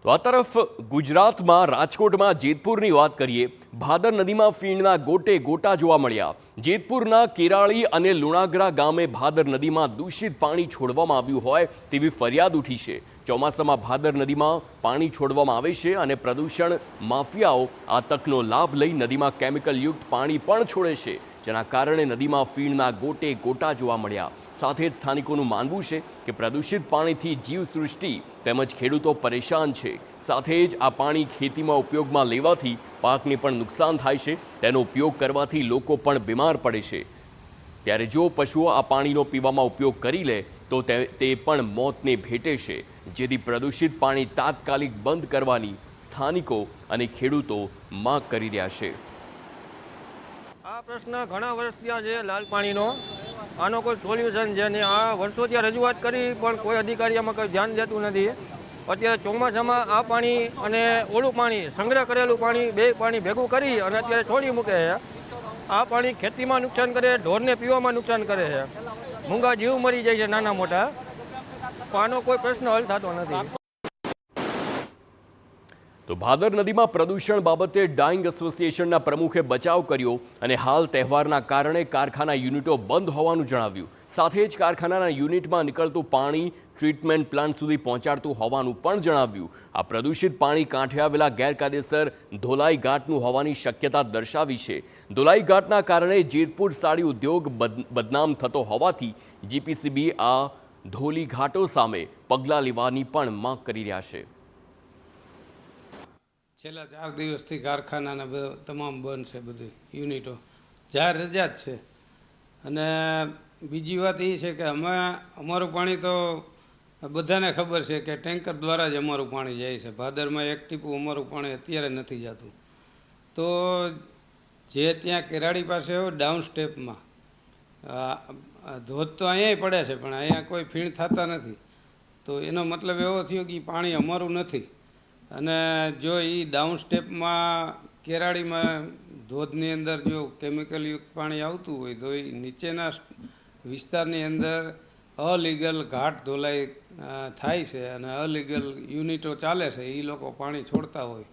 તો આ તરફ ગુજરાતમાં રાજકોટમાં જેતપુરની વાત કરીએ। ભાદર નદીમાં ફીણના ગોટે ગોટા જોવા મળ્યા। જેતપુરના કેરાળી અને લુણાગરા ગામે ભાદર નદીમાં દૂષિત પાણી છોડવામાં આવ્યું હોય તેવી ફરિયાદ ઉઠી છે। ચોમાસામાં ભાદર નદીમાં પાણી છોડવામાં આવે છે અને પ્રદૂષણ માફિયાઓ આ તકનો લાભ લઈ નદીમાં કેમિકલયુક્ત પાણી પણ છોડે છે, જેના કારણે નદીમાં ફીણના ગોટે ગોટા જોવા મળ્યા। સાથે જ સ્થાનિકોનું માનવું છે કે પ્રદૂષિત પાણીથી જીવસૃષ્ટિ તેમજ ખેડૂતો પરેશાન છે। સાથે જ આ પાણી ખેતીમાં ઉપયોગમાં લેવાથી પાકને પણ નુકસાન થાય છે, તેનો ઉપયોગ કરવાથી લોકો પણ બીમાર પડે છે। ત્યારે જો પશુઓ આ પાણીનો પીવામાં ઉપયોગ કરી લે તો તે પણ મોતને ભેટે છે, જેથી પ્રદૂષિત પાણી તાત્કાલિક બંધ કરવાની સ્થાનિકો અને ખેડૂતો માંગ કરી રહ્યા છે। આ પ્રશ્ન ઘણા વર્ષ થયા છે લાલ પાણીનો, આનો કોઈ સોલ્યુશન છે નહીં। આ વર્ષોથી રજૂઆત કરી પણ કોઈ અધિકારી આમાં કોઈ ધ્યાન દેતું નથી। અત્યારે ચોમાસામાં આ પાણી અને ઓલું પાણી, સંગ્રહ કરેલું પાણી, બે પાણી ભેગું કરી અને અત્યારે છોડી મૂકે છે। આ પાણી ખેતીમાં નુકસાન કરે, ઢોરને પીવામાં નુકસાન કરે છે, મૂંગા જીવ મરી જાય છે નાના મોટા, પણ આનો કોઈ પ્રશ્ન હલ થતો નથી। તો ભાદર નદીમાં પ્રદૂષણ બાબતે ડાઇંગ એસોસિએશનના પ્રમુખે બચાવ કર્યો અને હાલ તહેવારના કારણે કારખાના યુનિટો બંધ હોવાનું જણાવ્યું। સાથે જ કારખાનાના યુનિટમાં નીકળતું પાણી ટ્રીટમેન્ટ પ્લાન્ટ સુધી પહોંચાડતું હોવાનું પણ જણાવ્યું। આ પ્રદૂષિત પાણી કાંઠે આવેલા ગેરકાયદેસર ધોલાઈ ઘાટનું હોવાની શક્યતા દર્શાવી છે। ધોલાઈ ઘાટના કારણે જેતપુર સાડી ઉદ્યોગ બદનામ થતો હોવાથી જીપીસીબી આ ધોલી ઘાટો સામે પગલાં લેવાની પણ માંગ કરી રહ્યા છે। છેલ્લા 4 દિવસથી કારખાનાના તમામ બંધ છે, બધી યુનિટો જાહેર રજા જ છે। અને બીજી વાત એ છે કે અમારું પાણી તો બધાને ખબર છે કે ટેન્કર દ્વારા જ અમારું પાણી જાય છે। ભાદરમાં એક ટીપું અમારું પાણી અત્યારે નથી જતું। તો જે ત્યાં કેરાળી પાસે હોય ડાઉન સ્ટેપમાં ધોધ તો અહીંયા પડે છે, પણ અહીંયા કોઈ ફીણ થતા નથી। તો એનો મતલબ એવો થયો કે પાણી અમારું નથી। અને જો એ ડાઉન સ્ટેપમાં કેરાળીમાં ધોધની અંદર જો કેમિકલયુક્ત પાણી આવતું હોય તો એ નીચેના વિસ્તારની અંદર અલીગલ ઘાટ ધોલાઈ થાય છે અને અલીગલ યુનિટો ચાલે છે, એ લોકો પાણી છોડતા હોય।